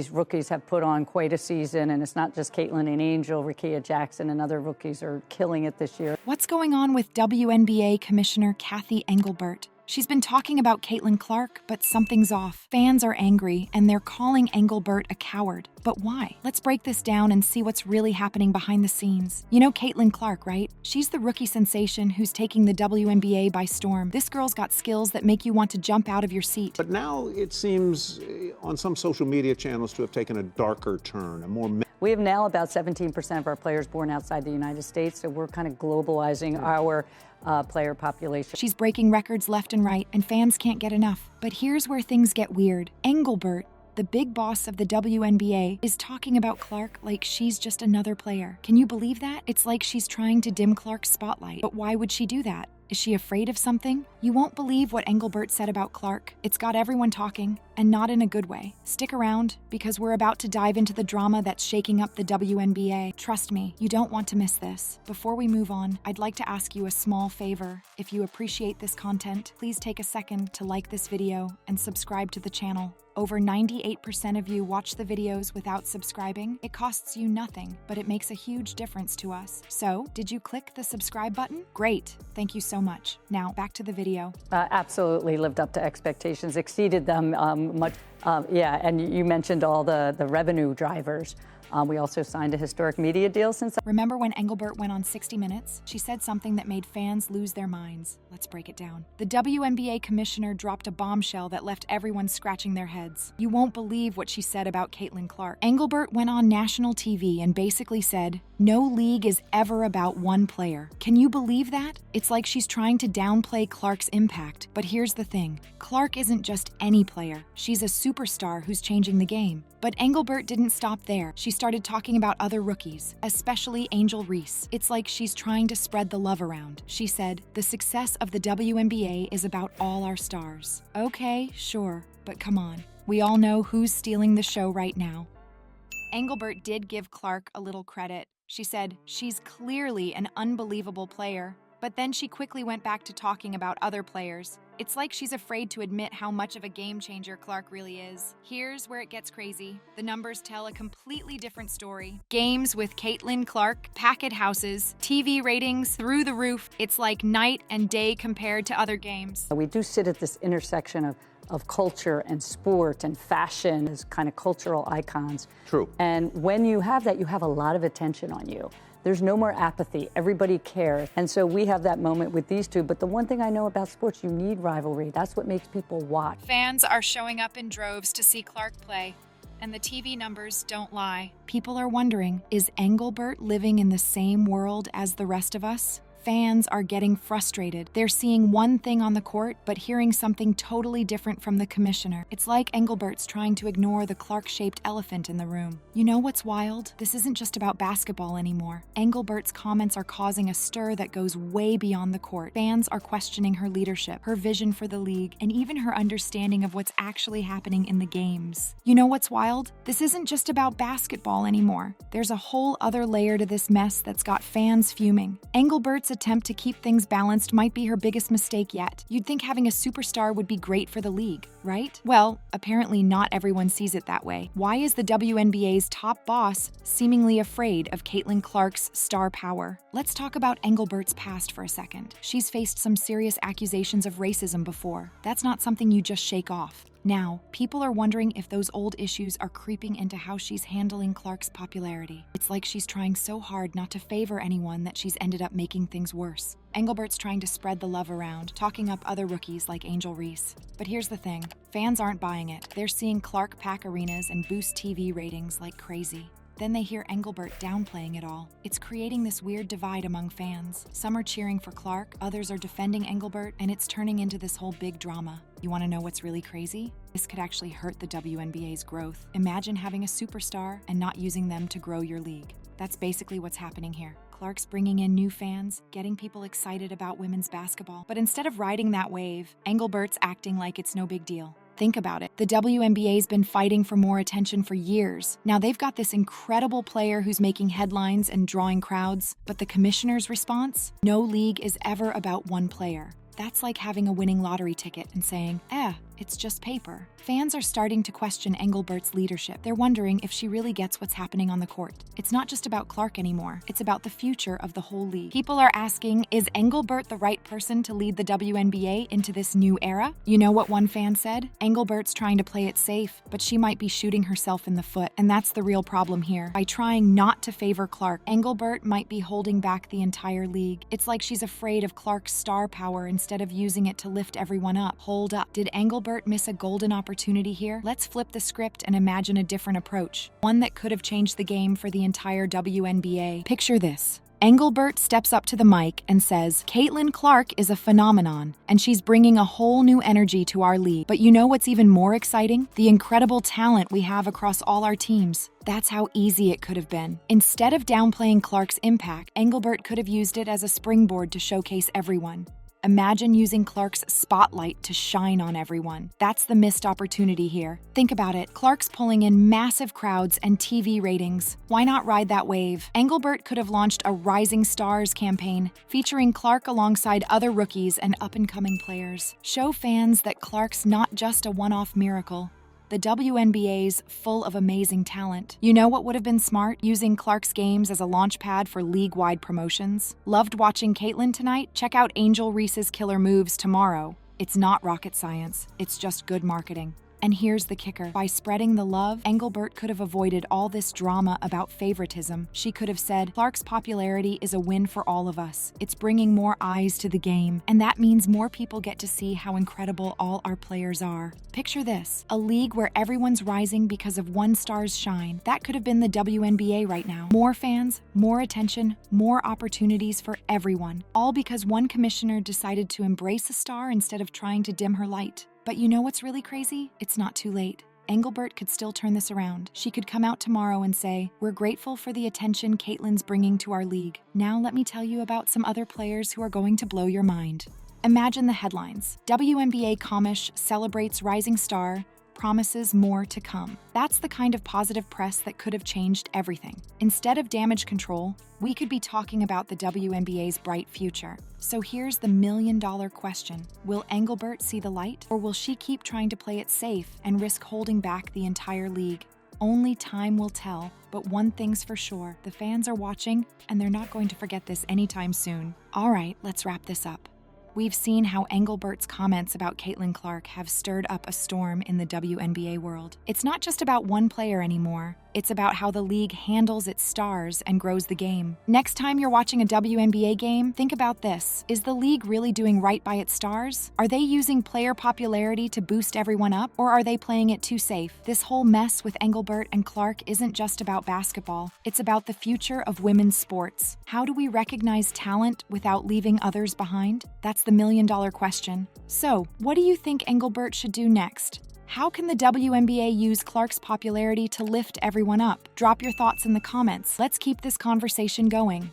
these rookies have put on quite a season, and it's not just Caitlin and Angel. Rickea Jackson and other rookies are killing it this year. What's going on with WNBA Commissioner Cathy Engelbert? She's been talking about Caitlin Clark, but something's off. Fans are angry, and they're calling Engelbert a coward. But why? Let's break this down and see what's really happening behind the scenes. You know Caitlin Clark, right? She's the rookie sensation who's taking the WNBA by storm. This girl's got skills that make you want to jump out of your seat. But now it seems on some social media channels to have taken a darker turn, a more... We have now about 17% of our players born outside the United States, so we're kind of globalizing our player population. She's breaking records left and right, and fans can't get enough. But here's where things get weird. Engelbert, the big boss of the WNBA, is talking about Clark like she's just another player. Can you believe that? It's like she's trying to dim Clark's spotlight. But why would she do that? Is she afraid of something? You won't believe what Engelbert said about Clark. It's got everyone talking, and not in a good way. Stick around, because we're about to dive into the drama that's shaking up the WNBA. Trust me, you don't want to miss this. Before we move on, I'd like to ask you a small favor. If you appreciate this content, please take a second to like this video and subscribe to the channel. Over 98% of you watch the videos without subscribing. It costs you nothing, but it makes a huge difference to us. So, did you click the subscribe button? Great, thank you so much. Now, back to the video. Absolutely lived up to expectations, exceeded them much. And you mentioned all the revenue drivers. We also signed a historic media deal since. Remember when Engelbert went on 60 Minutes? She said something that made fans lose their minds. Let's break it down. The WNBA commissioner dropped a bombshell that left everyone scratching their heads. You won't believe what she said about Caitlin Clark. Engelbert went on national TV and basically said, "No league is ever about one player." Can you believe that? It's like she's trying to downplay Clark's impact. But here's the thing. Clark isn't just any player. She's a superstar who's changing the game. But Engelbert didn't stop there. She started talking about other rookies, especially Angel Reese. It's like she's trying to spread the love around. She said, "The success of the WNBA is about all our stars." Okay, sure, but come on. We all know who's stealing the show right now. Engelbert did give Clark a little credit. She said, "She's clearly an unbelievable player." But then she quickly went back to talking about other players. It's like she's afraid to admit how much of a game changer Clark really is. Here's where it gets crazy. The numbers tell a completely different story. Games with Caitlin Clark, packet houses, TV ratings through the roof. It's like night and day compared to other games. We do sit at this intersection of culture and sport and fashion as kind of cultural icons. True. And when you have that, you have a lot of attention on you. There's no more apathy. Everybody cares. And so we have that moment with these two. But the one thing I know about sports, you need rivalry. That's what makes people watch. Fans are showing up in droves to see Clark play. And the TV numbers don't lie. People are wondering, is Engelbert living in the same world as the rest of us? Fans are getting frustrated. They're seeing one thing on the court, but hearing something totally different from the commissioner. It's like Engelbert's trying to ignore the Clark-shaped elephant in the room. You know what's wild? This isn't just about basketball anymore. Engelbert's comments are causing a stir that goes way beyond the court. Fans are questioning her leadership, her vision for the league, and even her understanding of what's actually happening in the games. You know what's wild? This isn't just about basketball anymore. There's a whole other layer to this mess that's got fans fuming. Engelbert's attempt to keep things balanced might be her biggest mistake yet. You'd think having a superstar would be great for the league, right? Well, apparently not everyone sees it that way. Why is the WNBA's top boss seemingly afraid of Caitlin Clark's star power? Let's talk about Engelbert's past for a second. She's faced some serious accusations of racism before. That's not something you just shake off. Now, people are wondering if those old issues are creeping into how she's handling Clark's popularity. It's like she's trying so hard not to favor anyone that she's ended up making things worse. Engelbert's trying to spread the love around, talking up other rookies like Angel Reese. But here's the thing, fans aren't buying it. They're seeing Clark pack arenas and boost TV ratings like crazy. Then they hear Engelbert downplaying it all. It's creating this weird divide among fans. Some are cheering for Clark, others are defending Engelbert, and it's turning into this whole big drama. You want to know what's really crazy? This could actually hurt the WNBA's growth. Imagine having a superstar and not using them to grow your league. That's basically what's happening here. Clark's bringing in new fans, getting people excited about women's basketball. But instead of riding that wave, Engelbert's acting like it's no big deal. Think about it. The WNBA's been fighting for more attention for years. Now they've got this incredible player who's making headlines and drawing crowds. But the commissioner's response? No league is ever about one player. That's like having a winning lottery ticket and saying, it's just paper. Fans are starting to question Engelbert's leadership. They're wondering if she really gets what's happening on the court. It's not just about Clark anymore. It's about the future of the whole league. People are asking, is Engelbert the right person to lead the WNBA into this new era? You know what one fan said? Engelbert's trying to play it safe, but she might be shooting herself in the foot. And that's the real problem here. By trying not to favor Clark, Engelbert might be holding back the entire league. It's like she's afraid of Clark's star power instead of using it to lift everyone up. Hold up. Did Engelbert miss a golden opportunity here? Let's flip the script and imagine a different approach. One that could have changed the game for the entire WNBA. Picture this. Engelbert steps up to the mic and says, Caitlin Clark is a phenomenon, and she's bringing a whole new energy to our league. But you know what's even more exciting? The incredible talent we have across all our teams. That's how easy it could have been. Instead of downplaying Clark's impact, Engelbert could have used it as a springboard to showcase everyone. Imagine using Clark's spotlight to shine on everyone. That's the missed opportunity here. Think about it. Clark's pulling in massive crowds and TV ratings. Why not ride that wave? Engelbert could have launched a Rising Stars campaign featuring Clark alongside other rookies and up-and-coming players. Show fans that Clark's not just a one-off miracle. The WNBA's full of amazing talent. You know what would have been smart? Using Clark's games as a launch pad for league-wide promotions. Loved watching Caitlin tonight? Check out Angel Reese's killer moves tomorrow. It's not rocket science, it's just good marketing. And here's the kicker. By spreading the love, Engelbert could have avoided all this drama about favoritism. She could have said, Clark's popularity is a win for all of us. It's bringing more eyes to the game, and that means more people get to see how incredible all our players are. Picture this, a league where everyone's rising because of one star's shine. That could have been the WNBA right now. More fans, more attention, more opportunities for everyone. All because one commissioner decided to embrace a star instead of trying to dim her light. But you know what's really crazy? It's not too late. Engelbert could still turn this around. She could come out tomorrow and say, we're grateful for the attention Caitlin's bringing to our league. Now let me tell you about some other players who are going to blow your mind. Imagine the headlines. WNBA Commish celebrates rising star, promises more to come. That's the kind of positive press that could have changed everything. Instead of damage control, we could be talking about the WNBA's bright future. So here's the million-dollar question. Will Engelbert see the light, or will she keep trying to play it safe and risk holding back the entire league? Only time will tell, but one thing's for sure. The fans are watching, and they're not going to forget this anytime soon. All right, let's wrap this up. We've seen how Engelbert's comments about Caitlin Clark have stirred up a storm in the WNBA world. It's not just about one player anymore. It's about how the league handles its stars and grows the game. Next time you're watching a WNBA game, think about this. Is the league really doing right by its stars? Are they using player popularity to boost everyone up, or are they playing it too safe? This whole mess with Engelbert and Clark isn't just about basketball. It's about the future of women's sports. How do we recognize talent without leaving others behind? That's the million-dollar question. So, what do you think Engelbert should do next? How can the WNBA use Clark's popularity to lift everyone up? Drop your thoughts in the comments. Let's keep this conversation going.